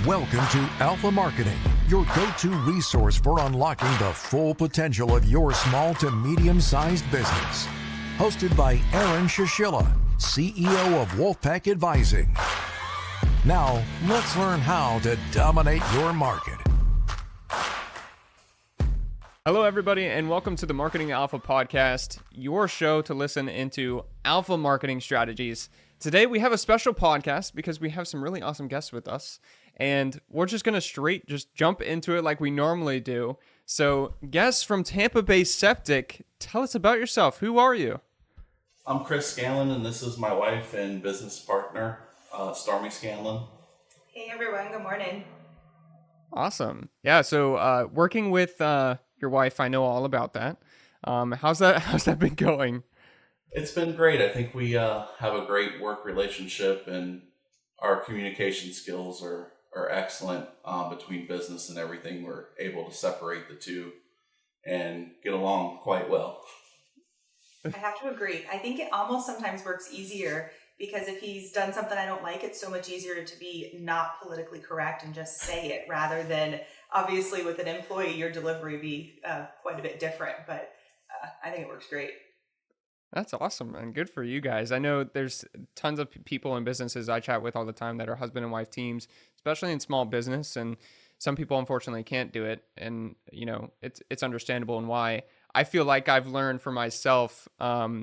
Welcome to Alpha Marketing, your go-to resource for unlocking the full potential of your small to medium-sized business. Hosted by Aaron Shishilla, CEO of Wolfpack Advising. Now, let's learn how to dominate your market. Hello, everybody, and welcome to the Marketing Alpha Podcast, your show to listen into alpha marketing strategies. Today, we have a special podcast because we have some really awesome guests with us, and we're just going to just jump into it like we normally do. So, guests from Tampa Bay Septic, tell us about yourself. Who are you? I'm Chris Scanlon, and this is my wife and business partner, Stormy Scanlon. Hey, everyone. Good morning. Awesome. Yeah, so working with your wife, I know all about that. How's that been going? It's been great. I think we have a great work relationship, and our communication skills are excellent between business and everything. We're able to separate the two and get along quite well. I have to agree. I think it almost sometimes works easier because if he's done something I don't like, it's so much easier to be not politically correct and just say it rather than obviously with an employee, your delivery be quite a bit different. But I think it works great. That's awesome, and good for you guys. I know there's tons of people and businesses I chat with all the time that are husband and wife teams, especially in small business, and some people unfortunately can't do it, and you know it's understandable and why. I feel like I've learned for myself. I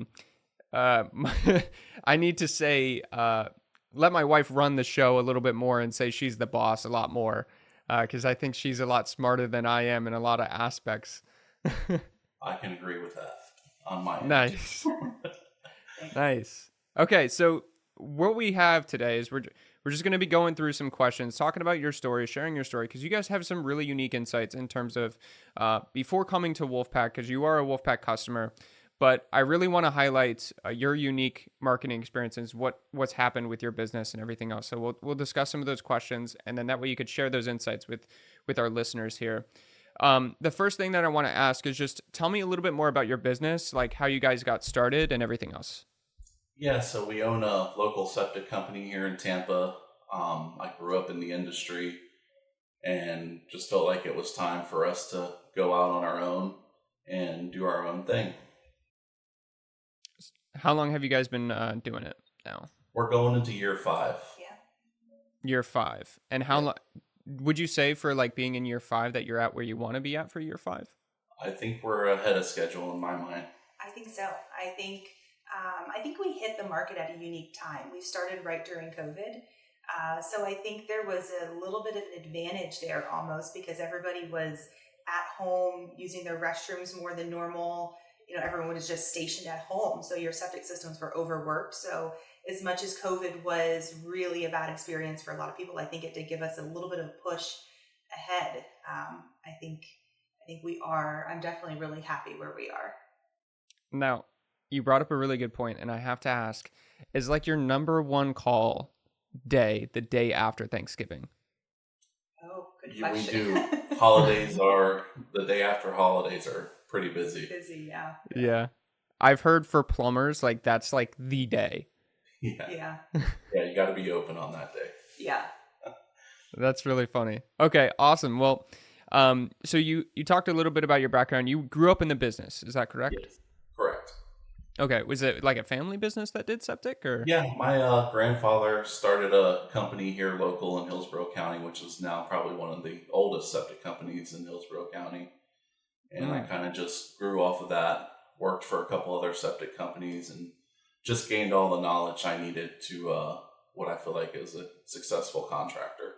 need to say, let my wife run the show a little bit more and say she's the boss a lot more, because I think she's a lot smarter than I am in a lot of aspects. I can agree with that on my end. Nice. Nice. Okay, so what we have today is we're just going to be going through some questions, talking about your story, sharing your story, because you guys have some really unique insights in terms of before coming to Wolfpack, because you are a Wolfpack customer. But I really want to highlight your unique marketing experiences, what's happened with your business and everything else. So we'll discuss some of those questions, and then that way you could share those insights with our listeners here. The first thing that I want to ask is just tell me a little bit more about your business, like how you guys got started and everything else. Yeah, so we own a local septic company here in Tampa. I grew up in the industry and just felt like it was time for us to go out on our own and do our own thing. How long have you guys been doing it now? We're going into year 5. Yeah. Year 5. And how long would you say for like being in year 5 that you're at where you want to be at for year 5? I think we're ahead of schedule in my mind. I think so. I think we hit the market at a unique time. We started right during COVID. So I think there was a little bit of an advantage there almost because everybody was at home using their restrooms more than normal. You know, everyone was just stationed at home. So your septic systems were overworked. So as much as COVID was really a bad experience for a lot of people, I think it did give us a little bit of a push ahead. I think I'm definitely really happy where we are. Now, you brought up a really good point, and I have to ask, is like your number one call day the day after Thanksgiving? Oh, good question. We do. The day after holidays are pretty busy. Yeah. I've heard for plumbers, like that's like the day. Yeah, you got to be open on that day. Yeah. That's really funny. Okay, awesome. Well, so you talked a little bit about your background. You grew up in the business, is that correct? Yes, correct. Okay, was it like a family business that did septic, or? Yeah, my grandfather started a company here local in Hillsborough County, which is now probably one of the oldest septic companies in Hillsborough County. And I kind of just grew off of that, worked for a couple other septic companies, and just gained all the knowledge I needed to what I feel like is a successful contractor.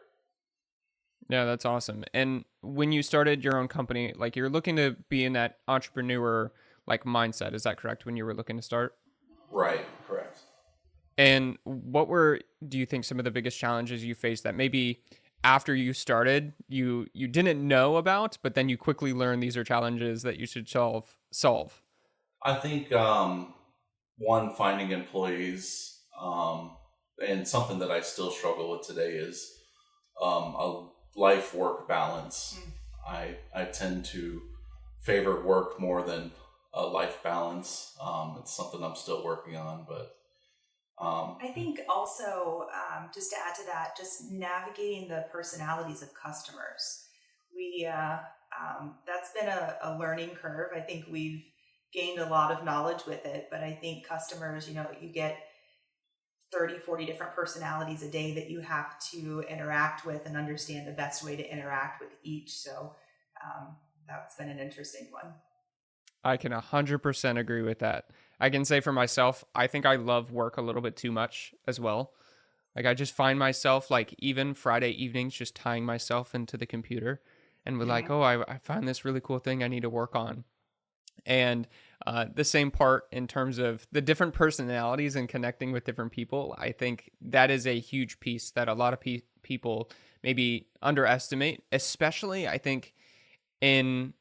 Yeah, that's awesome. And when you started your own company, like you're looking to be in that entrepreneur like mindset, is that correct when you were looking to start? Right, correct. And what were, do you think, some of the biggest challenges you faced that maybe after you started, you didn't know about, but then you quickly learned these are challenges that you should solve? I think one, finding employees, and something that I still struggle with today is a life-work balance. I tend to favor work more than a life balance. It's something I'm still working on, but I think also, just to add to that, just navigating the personalities of customers. That's been a learning curve. I think we've gained a lot of knowledge with it, but I think customers, you get 30, 40 different personalities a day that you have to interact with and understand the best way to interact with each. So that's been an interesting one. I can 100% agree with that. I can say for myself, I think I love work a little bit too much as well. Like I just find myself like even Friday evenings just tying myself into the computer and we're like, Yeah. oh, I found this really cool thing I need to work on. And the same part in terms of the different personalities and connecting with different people, I think that is a huge piece that a lot of people maybe underestimate, especially I think in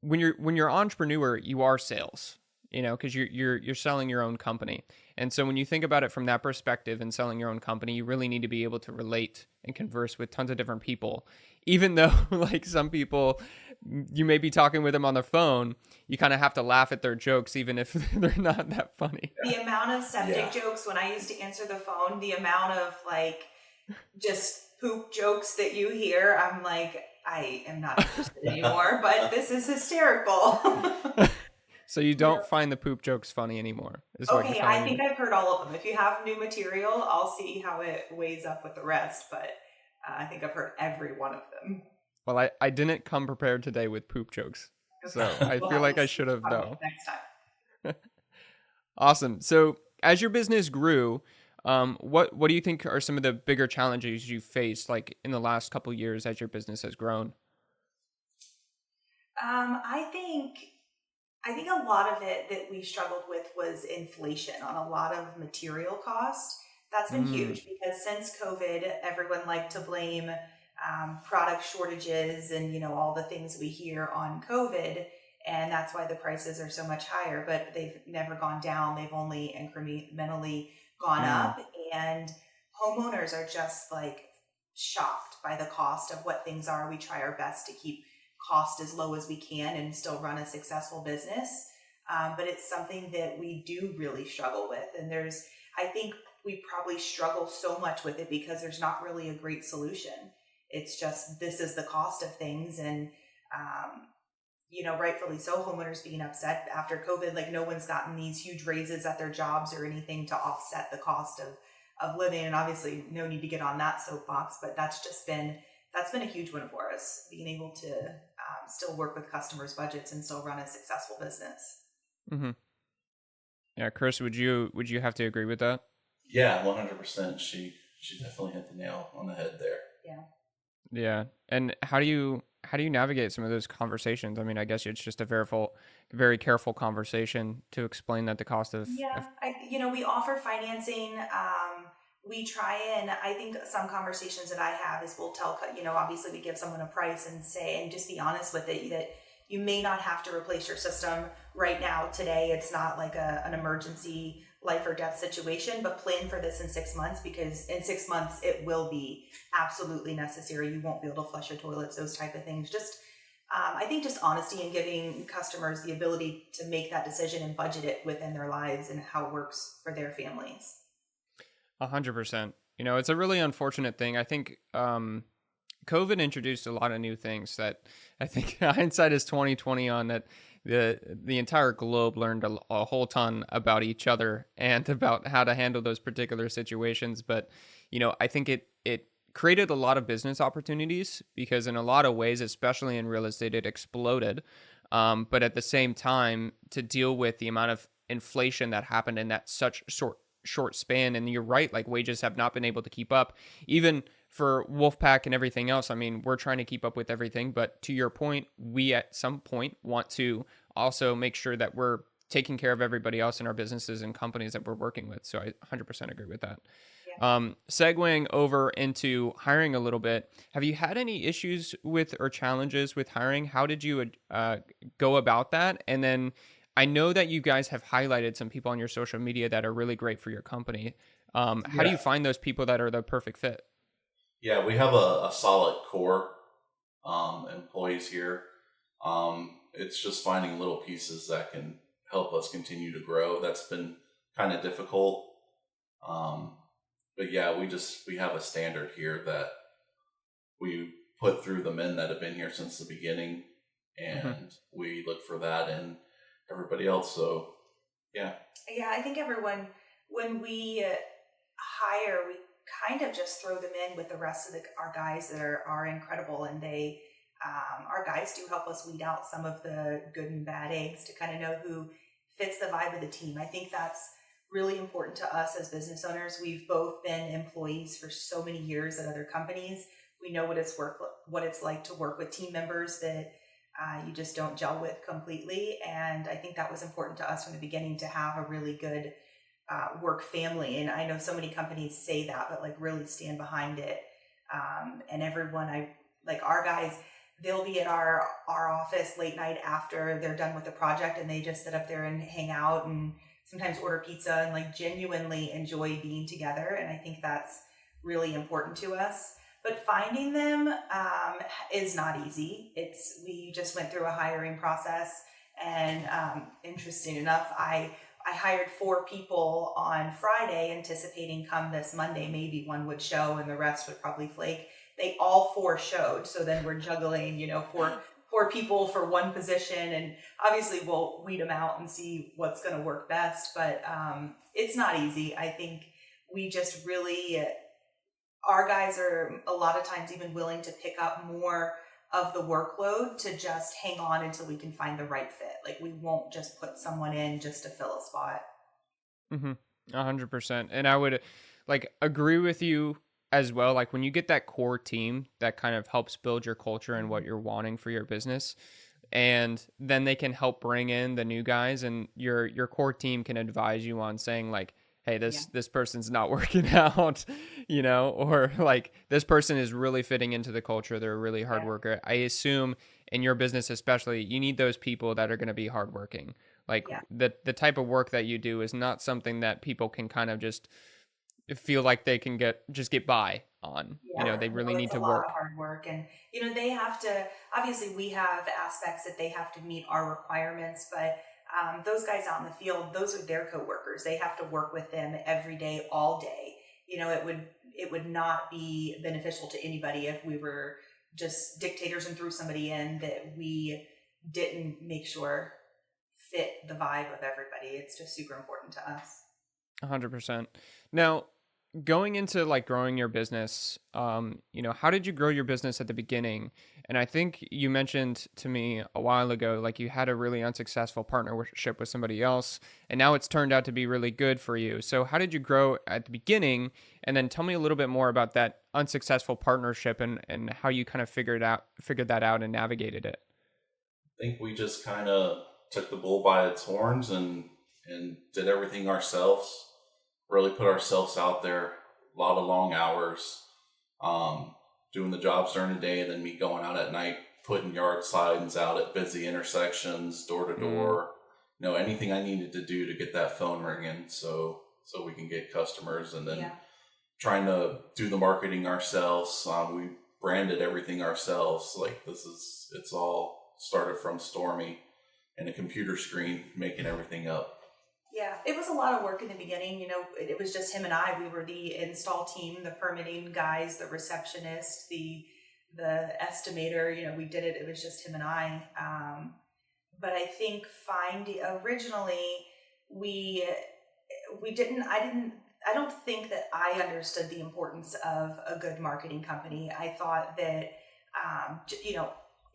when you're entrepreneur, you are sales, because you're selling your own company. And so when you think about it from that perspective and selling your own company, you really need to be able to relate and converse with tons of different people. Even though like some people, you may be talking with them on the phone, you kind of have to laugh at their jokes, even if they're not that funny. The amount of septic Yeah. jokes when I used to answer the phone, the amount of like just poop jokes that you hear, I'm like, I am not interested anymore, but this is hysterical. So you Yeah. don't find the poop jokes funny anymore, is what you're Okay, I telling think me. I've heard all of them. If you have new material, I'll see how it weighs up with the rest, but I think I've heard every one of them. Well, I didn't come prepared today with poop jokes. Okay, So I we'll feel have like to I should have talk about though. it next time. Awesome. So as your business grew, what do you think are some of the bigger challenges you faced like in the last couple years as your business has grown? Um, I think I think a lot of it that we struggled with was inflation on a lot of material cost. That's been Mm, huge because since COVID, everyone liked to blame product shortages and all the things we hear on COVID, and that's why the prices are so much higher. But they've never gone down; they've only incrementally gone mm, up, and homeowners are just like shocked by the cost of what things are. We try our best to keep cost as low as we can and still run a successful business. But it's something that we do really struggle with. And I think we probably struggle so much with it because there's not really a great solution. It's just, this is the cost of things. And, rightfully so, homeowners being upset after COVID, like no one's gotten these huge raises at their jobs or anything to offset the cost of living. And obviously no need to get on that soapbox, but that's been a huge one for us, being able to still work with customers' budgets and still run a successful business. mm-hmm. Yeah, Chris, would you have to agree with that? Yeah, 100%. She definitely hit the nail on the head there. Yeah. Yeah. And how do you navigate some of those conversations? I mean, I guess it's just a very careful conversation to explain that the cost of We offer financing. We try and I think some conversations that I have is we'll tell, obviously we give someone a price and say, and just be honest with it, that you may not have to replace your system right now today. It's not like an emergency life or death situation, but plan for this in 6 months because in 6 months it will be absolutely necessary. You won't be able to flush your toilets, those type of things. Just I think just honesty and giving customers the ability to make that decision and budget it within their lives and how it works for their families. 100%. It's a really unfortunate thing. I think COVID introduced a lot of new things that I think hindsight is 2020 on that the entire globe learned a whole ton about each other and about how to handle those particular situations. But I think it created a lot of business opportunities because in a lot of ways, especially in real estate, it exploded. But at the same time, to deal with the amount of inflation that happened in that such short span, and you're right, like wages have not been able to keep up, even for Wolfpack and everything else. I mean, we're trying to keep up with everything, but to your point, we at some point want to also make sure that we're taking care of everybody else in our businesses and companies that we're working with. So I 100% agree with that. Yeah. Segueing over into hiring a little bit, have you had any issues with or challenges with hiring? How did you go about that? And then I know that you guys have highlighted some people on your social media that are really great for your company. How do you Yeah. find those people that are the perfect fit? Yeah, we have a solid core employees here. It's just finding little pieces that can help us continue to grow. That's been kind of difficult. But yeah, we have a standard here that we put through the men that have been here since the beginning, and we look for that in everybody else. So yeah. Yeah, I think everyone, when we hire, we kind of just throw them in with the rest of our guys that are incredible, and our guys do help us weed out some of the good and bad eggs to kind of know who fits the vibe of the team. I think that's really important to us as business owners. We've both been employees for so many years at other companies. We know what it's like to work with team members that you just don't gel with completely. And I think that was important to us from the beginning, to have a really good work family. And I know so many companies say that, but like really stand behind it. And everyone, like our guys, they'll be at our office late night after they're done with the project, and they just sit up there and hang out and sometimes order pizza and like genuinely enjoy being together. And I think that's really important to us. But finding them is not easy. We just went through a hiring process, and interesting enough, I hired 4 people on Friday, anticipating come this Monday, maybe one would show and the rest would probably flake. They all 4 showed. So then we're juggling, 4 people for one position, and obviously we'll weed them out and see what's going to work best. But it's not easy. I think we just really, our guys are a lot of times even willing to pick up more of the workload to just hang on until we can find the right fit. Like, we won't just put someone in just to fill a spot. 100%. And I would agree with you as well. Like, when you get that core team that kind of helps build your culture and what you're wanting for your business, and then they can help bring in the new guys, and your core team can advise you on saying like, hey, this person's not working out, or like, this person is really fitting into the culture. They're a really hard worker. I assume in your business, especially, you need those people that are going to be hardworking. Like, the type of work that you do is not something that people can kind of just feel like they can get by on. They really need to work. It's a lot of hard work, and they have to. Obviously, we have aspects that they have to meet our requirements, but those guys out in the field, those are their coworkers. They have to work with them every day, all day. It would not be beneficial to anybody if we were just dictators and threw somebody in that we didn't make sure fit the vibe of everybody. It's just super important to us. 100%. Now, going into like growing your business, how did you grow your business at the beginning? And I think you mentioned to me a while ago, like, you had a really unsuccessful partnership with somebody else, and now it's turned out to be really good for you. So how did you grow at the beginning? And then tell me a little bit more about that unsuccessful partnership and how you kind of figured that out and navigated it. I think we just kind of took the bull by its horns and did everything ourselves. Really put ourselves out there, a lot of long hours, doing the jobs during the day, and then me going out at night, putting yard signs out at busy intersections, door to door, anything I needed to do to get that phone ringing so we can get customers, and then trying to do the marketing ourselves. We branded everything ourselves. Like, it's all started from Stormy and a computer screen, making everything up. Yeah, it was a lot of work in the beginning. It was just him and I. We were the install team, the permitting guys, the receptionist, the estimator. We did it. It was just him and I. But I think originally we didn't. I don't think that I understood the importance of a good marketing company. I thought that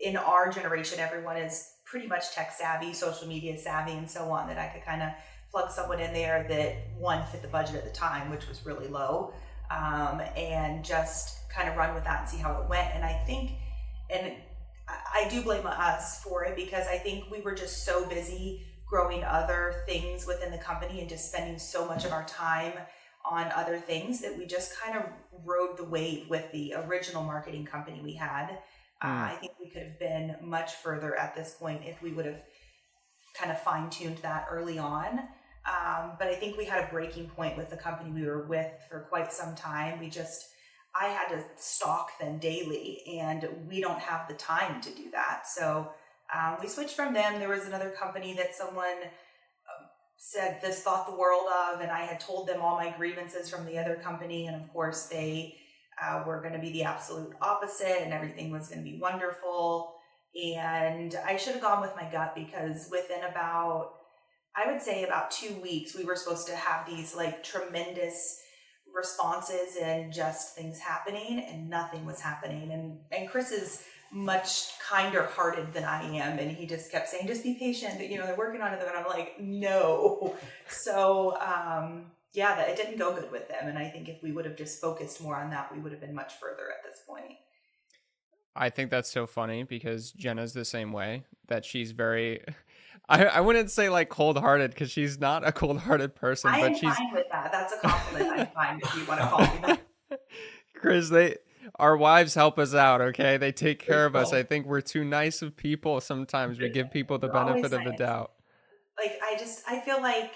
in our generation, everyone is pretty much tech savvy, social media savvy, and so on, that I could kind of plug someone in there that fit the budget at the time, which was really low, and just kind of run with that and see how it went. And I think, and I do blame us for it, because I think we were just so busy growing other things within the company and just spending so much of our time on other things that we just kind of rode the wave with the original marketing company we had. I think we could have been much further at this point if we would have kind of fine-tuned that early on. But I think we had a breaking point with the company we were with for quite some time. I had to stalk them daily, and we don't have the time to do that. So we switched from them. There was another company that someone said this, thought the world of, and I had told them all my grievances from the other company. And of course they were going to be the absolute opposite and everything was going to be wonderful. And I should have gone with my gut, because within about, I would say about 2 weeks, we were supposed to have these like tremendous responses and just things happening, and nothing was happening. And Chris is much kinder hearted than I am. And he just kept saying, just be patient, they're working on it. And I'm like, no. So, yeah, that it didn't go good with them. And I think if we would have just focused more on that, we would have been much further at this point. I think that's so funny because Jenna's the same way, that she's very, I wouldn't say like cold-hearted, because she's not a cold-hearted person, I but am she's, fine with that. That's a compliment. I'm fine if you want to call me that. Chris, our wives help us out, okay? They take care of us. Well, I think we're too nice of people sometimes. We give people the You're always benefit of the nice. doubt. Like, I feel like,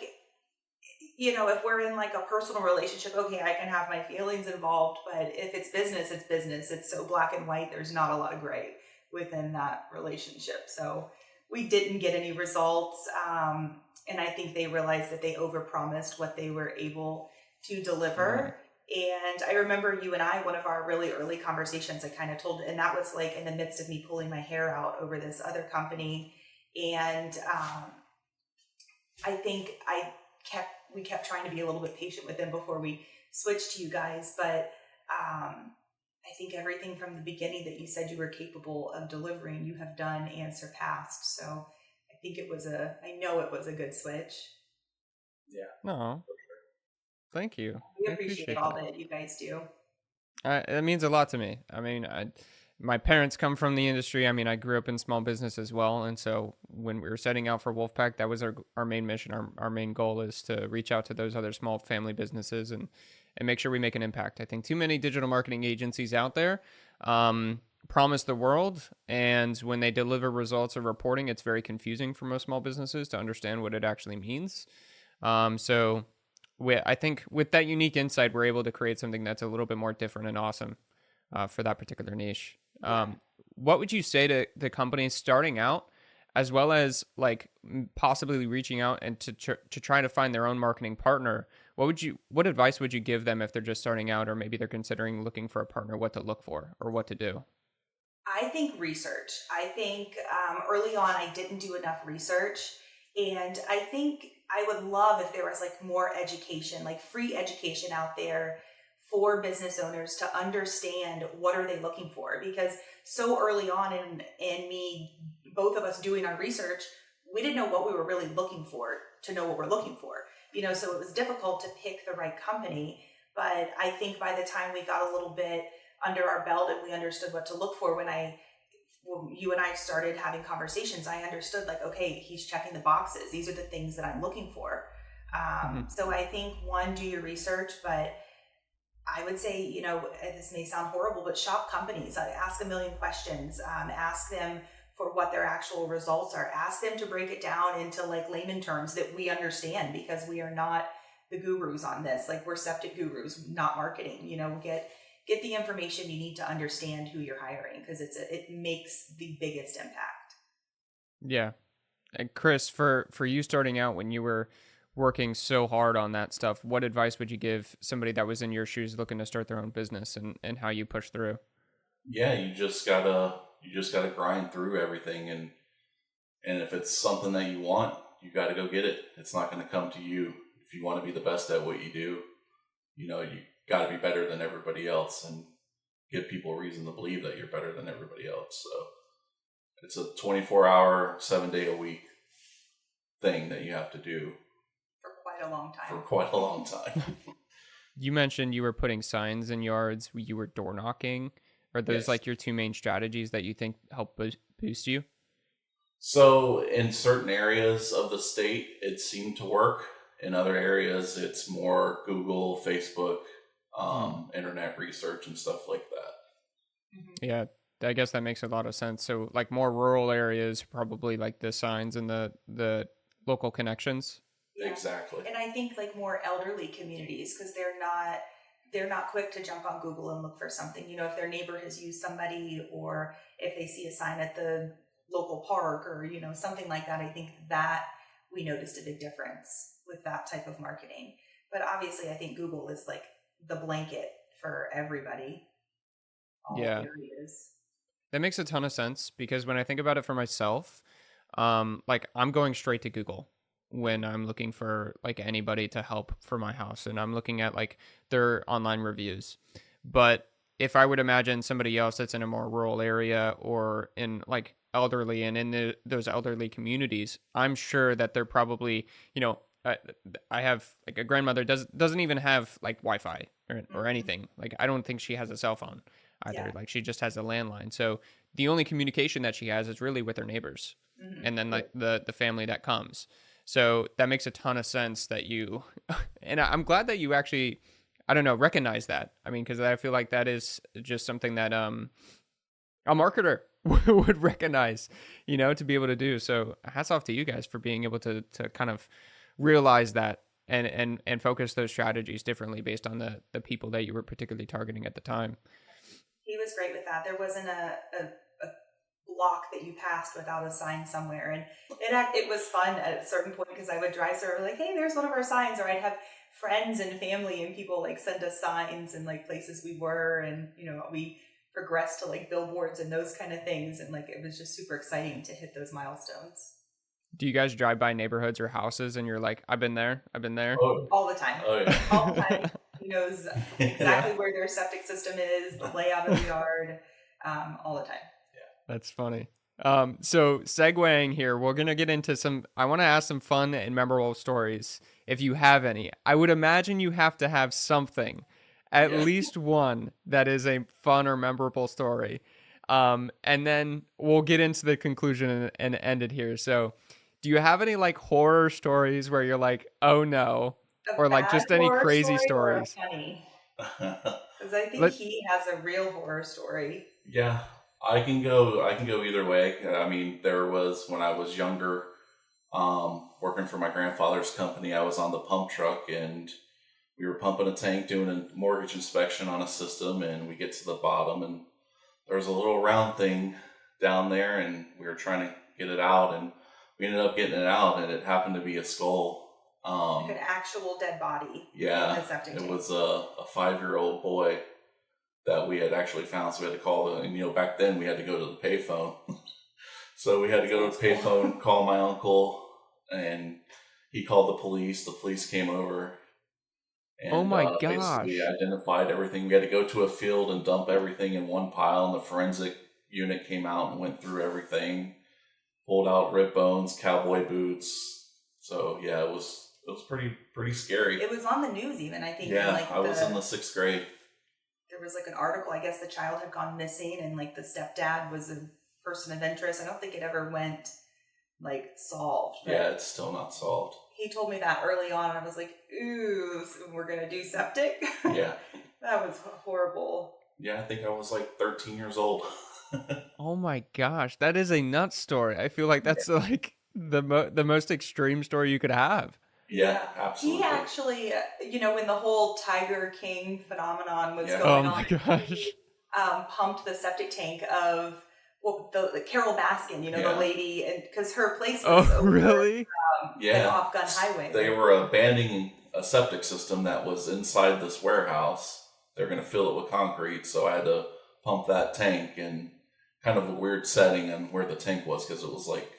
if we're in like a personal relationship, okay, I can have my feelings involved, but if it's business, it's business. It's so black and white. There's not a lot of gray within that relationship. So we didn't get any results. And I think they realized that they overpromised what they were able to deliver. And I remember you and I, one of our really early conversations, I kind of told, and that was like in the midst of me pulling my hair out over this other company. And I think we kept trying to be a little bit patient with them before we switched to you guys. But I think everything from the beginning that you said you were capable of delivering, you have done and surpassed. So I think I know it was a good switch. Yeah. No, thank you. We I appreciate all that you guys do. It means a lot to me. I mean, my parents come from the industry. I mean, I grew up in small business as well. And so when we were setting out for Wolfpack, that was our main mission. Our main goal is to reach out to those other small family businesses and make sure we make an impact. I think too many digital marketing agencies out there promise the world. And when they deliver results or reporting, it's very confusing for most small businesses to understand what it actually means. So I think with that unique insight, we're able to create something that's a little bit more different and awesome for that particular niche. What would you say to the companies starting out, as well as like possibly reaching out and to try to find their own marketing partner? What advice would you give them if they're just starting out, or maybe they're considering looking for a partner, what to look for or what to do? I think research. I think early on I didn't do enough research, and I think I would love if there was like more education, like free education out there for business owners to understand what are they looking for. Because so early on in me, both of us doing our research, we didn't know what we were really looking for to know what we're looking for. So it was difficult to pick the right company. But I think by the time we got a little bit under our belt and we understood what to look for, when you and I started having conversations, I understood like, okay, he's checking the boxes. These are the things that I'm looking for. So I think do your research, but I would say, this may sound horrible, but shop companies, ask a million questions, ask them for what their actual results are, ask them to break it down into like layman terms that we understand, because we are not the gurus on this. Like, we're septic gurus, not marketing. Get the information you need to understand who you're hiring, because it makes the biggest impact. Yeah. And Chris, for you starting out when you were working so hard on that stuff, what advice would you give somebody that was in your shoes looking to start their own business, and how you push through? Yeah, you just gotta grind through everything, and if it's something that you want, you gotta go get it. It's not gonna come to you. If you want to be the best at what you do, you gotta be better than everybody else and give people a reason to believe that you're better than everybody else. So it's a 24-hour, 7-day-a-week thing that you have to do For quite a long time. for quite a long time. You mentioned you were putting signs in yards, you were door knocking. Are those Yes. like your two main strategies that you think help boost you? So in certain areas of the state, it seemed to work. In other areas, it's more Google, Facebook, internet research and stuff like that. Mm-hmm. Yeah, I guess that makes a lot of sense. So like more rural areas, probably like the signs and the local connections. Yeah. Exactly. And I think like more elderly communities, because they're not quick to jump on Google and look for something. If their neighbor has used somebody, or if they see a sign at the local park, or something like that, I think that we noticed a big difference. that type of marketing. But obviously, I think Google is like the blanket for everybody, all Yeah. areas. That makes a ton of sense, because when I think about it for myself, like I'm going straight to Google when I'm looking for like anybody to help for my house, and I'm looking at like their online reviews. But if I would imagine somebody else that's in a more rural area or in like elderly and in those elderly communities, I'm sure that they're probably, I have like a grandmother doesn't even have like Wi-Fi or anything. Like I don't think she has a cell phone either. Yeah. Like she just has a landline. So the only communication that she has is really with her neighbors, and then like the family that comes. So that makes a ton of sense that you, and I'm glad that you actually, I don't know, recognize that. I mean, because I feel like that is just something that a marketer would recognize, to be able to do. So hats off to you guys for being able to kind of realize that and focus those strategies differently based on the people that you were particularly targeting at the time. He was great with that. There wasn't a block that you passed without a sign somewhere, and it was fun at a certain point because I would drive through like, hey, there's one of our signs, or I'd have friends and family and people like send us signs and like places we were, and we progressed to like billboards and those kind of things, and like it was just super exciting to hit those milestones. Do you guys drive by neighborhoods or houses and you're like, I've been there? All the time. Oh, yeah. All the time. He knows exactly where their septic system is, the layout of the yard, all the time. That's funny. So segueing here, we're going to get into I want to ask some fun and memorable stories, if you have any. I would imagine you have to have something, at least one, that is a fun or memorable story. And then we'll get into the conclusion and end it here. So do you have any like horror stories where you're like, oh no, or like just any crazy stories? Because I think he has a real horror story. Yeah, I can go either way. I mean, there was when I was younger, working for my grandfather's company. I was on the pump truck and we were pumping a tank, doing a mortgage inspection on a system, and we get to the bottom and there was a little round thing down there, and we were trying to get it out, and we ended up getting it out, and it happened to be a skull. Like an actual dead body. Yeah, in the septic tank. It was a 5-year-old boy that we had actually found, so we had to call and back then we had to go to the payphone. So we had to go to the payphone, call my uncle, and he called the police. The police came over. And, oh my gosh. We identified everything. We had to go to a field and dump everything in one pile, and the forensic unit came out and went through everything, pulled out rib bones, cowboy boots. So yeah, it was pretty scary. It was on the news even, I think. Yeah, I was in the 6th grade. There was like an article, I guess the child had gone missing and like the stepdad was a person of interest. I don't think it ever went like solved. Yeah, it's still not solved. He told me that early on, and I was like, ooh, so we're going to do septic? Yeah. That was horrible. Yeah, I think I was like 13 years old. Oh my gosh, that is a nuts story. I feel like that's like the most extreme story you could have. Yeah, absolutely. He actually, when the whole Tiger King phenomenon was going on, oh my gosh, he, pumped the septic tank of the Carol Baskin, the lady, and because her place was over, really? off Gun Highway. They were abandoning a septic system that was inside this warehouse. They're going to fill it with concrete, so I had to pump that tank in kind of a weird setting and where the tank was, because it was like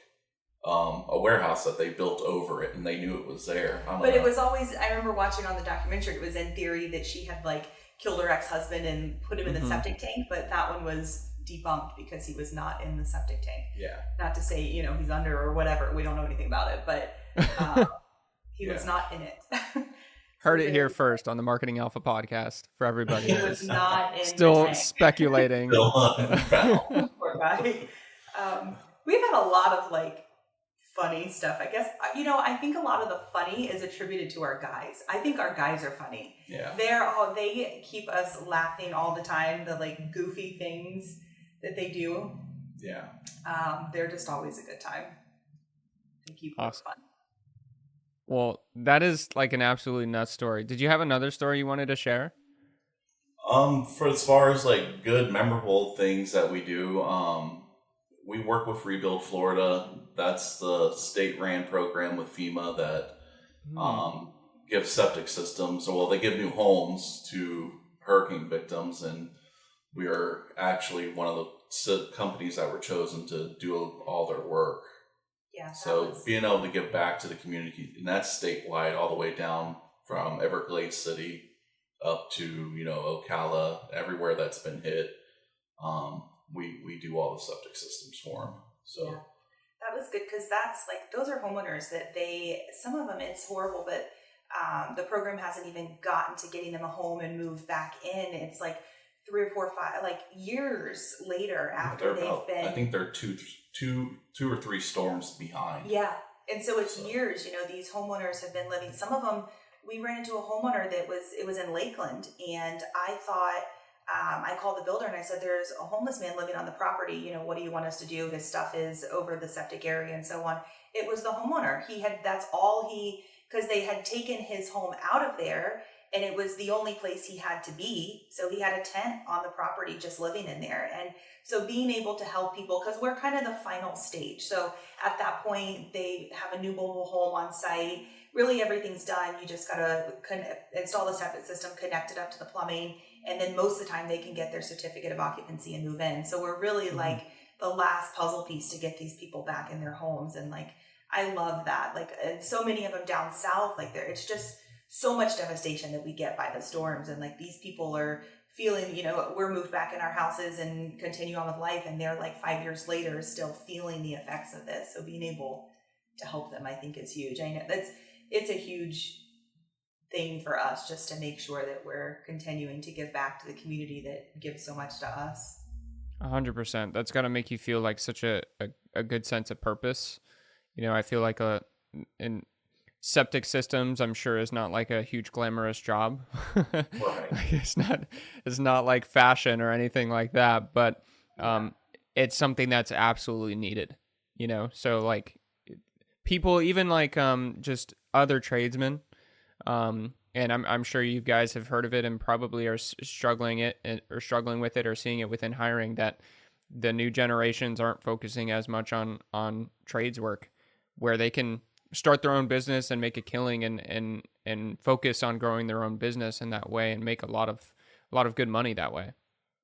a warehouse that they built over it, and they knew it was there. It was always, I remember watching on the documentary, it was in theory that she had like killed her ex-husband and put him in the septic tank, but that one was debunked because he was not in the septic tank. Yeah. Not to say, he's under or whatever, we don't know anything about it, but he was not in it. Heard it here first on the Marketing Alpha podcast for everybody. He was not in still the tank. Speculating. Poor guy. We've had a lot of like funny stuff. I guess, I think a lot of the funny is attributed to our guys. I think our guys are funny. Yeah. They keep us laughing all the time, the like goofy things that they do. Yeah. They're just always a good time. They keep it fun. Well, that is like an absolutely nuts story. Did you have another story you wanted to share? For as far as like good, memorable things that we do, we work with Rebuild Florida. That's the state-ran program with FEMA that give septic systems. Well, they give new homes to hurricane victims, and we are actually one of the companies that were chosen to do all their work. Yeah. So being able to give back to the community, and that's statewide, all the way down from Everglades City up to, Ocala, everywhere that's been hit. We do all the septic systems for them. So yeah, that was good, because that's like, those are homeowners that some of them, it's horrible, but the program hasn't even gotten to getting them a home and move back in. It's like 3 or 4, 5, like years later after they've been. I think they're two or three storms behind. Yeah, and so it's years. These homeowners have been living. Some of them, we ran into a homeowner that was in Lakeland, and I thought. I called the builder and I said, there's a homeless man living on the property. What do you want us to do? His stuff is over the septic area and so on. It was the homeowner. Because they had taken his home out of there, and it was the only place he had to be. So he had a tent on the property just living in there. And so being able to help people, because we're kind of the final stage. So at that point, they have a new mobile home on site. Really, everything's done. You just got to install the septic system, connect it up to the plumbing, and then most of the time they can get their certificate of occupancy and move in. So we're really like the last puzzle piece to get these people back in their homes. And like, I love that. Like, and so many of them down south, like it's just so much devastation that we get by the storms. And like, these people are feeling, we're moved back in our houses and continue on with life. And they're like 5 years later still feeling the effects of this. So being able to help them, I think, is huge. I know it's a huge thing for us, just to make sure that we're continuing to give back to the community that gives so much to us. 100%. That's got to make you feel like such a good sense of purpose. I feel like in septic systems, I'm sure, is not like a huge glamorous job. Right. It's not like fashion or anything like that, but it's something that's absolutely needed. So like people, even like just other tradesmen, and I'm sure you guys have heard of it and probably are struggling with it or seeing it within hiring, that the new generations aren't focusing as much on trades work, where they can start their own business and make a killing and focus on growing their own business in that way and make a lot of good money that way.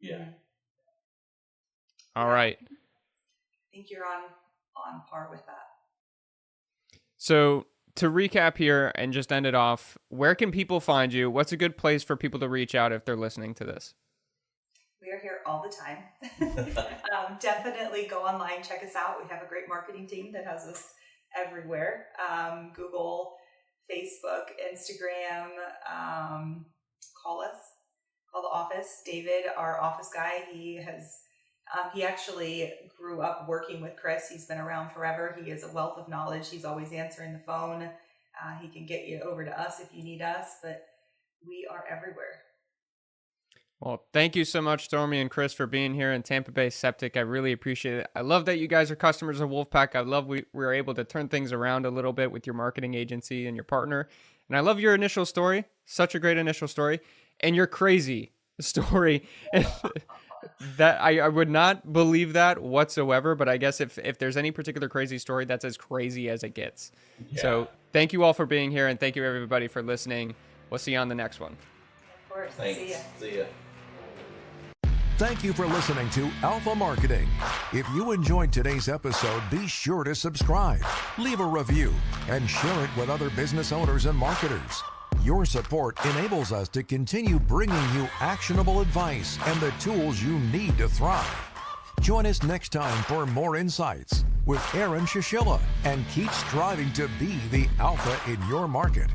Yeah. All right. I think you're on par with that. So to recap here and just end it off, where can people find you? What's a good place for people to reach out if they're listening to this? We are here all the time. Definitely go online, check us out. We have a great marketing team that has us everywhere. Google, Facebook, Instagram. Call the office. David, our office guy, he actually grew up working with Chris. He's been around forever. He is a wealth of knowledge. He's always answering the phone. He can get you over to us if you need us, but we are everywhere. Well, thank you so much, Stormy and Chris, for being here in Tampa Bay Septic. I really appreciate it. I love that you guys are customers of Wolfpack. I love we were able to turn things around a little bit with your marketing agency and your partner. And I love your initial story. Such a great initial story. And your crazy story. That I would not believe that whatsoever, but I guess if there's any particular crazy story, that's as crazy as it gets. Yeah. So thank you all for being here, and thank you everybody for listening. We'll see you on the next one. Of course. Thanks. See ya. Thank you for listening to Alpha Marketing. If you enjoyed today's episode, be sure to subscribe, leave a review, and share it with other business owners and marketers. Your support enables us to continue bringing you actionable advice and the tools you need to thrive. Join us next time for more insights with Aaron Shishilla, and keep striving to be the alpha in your market.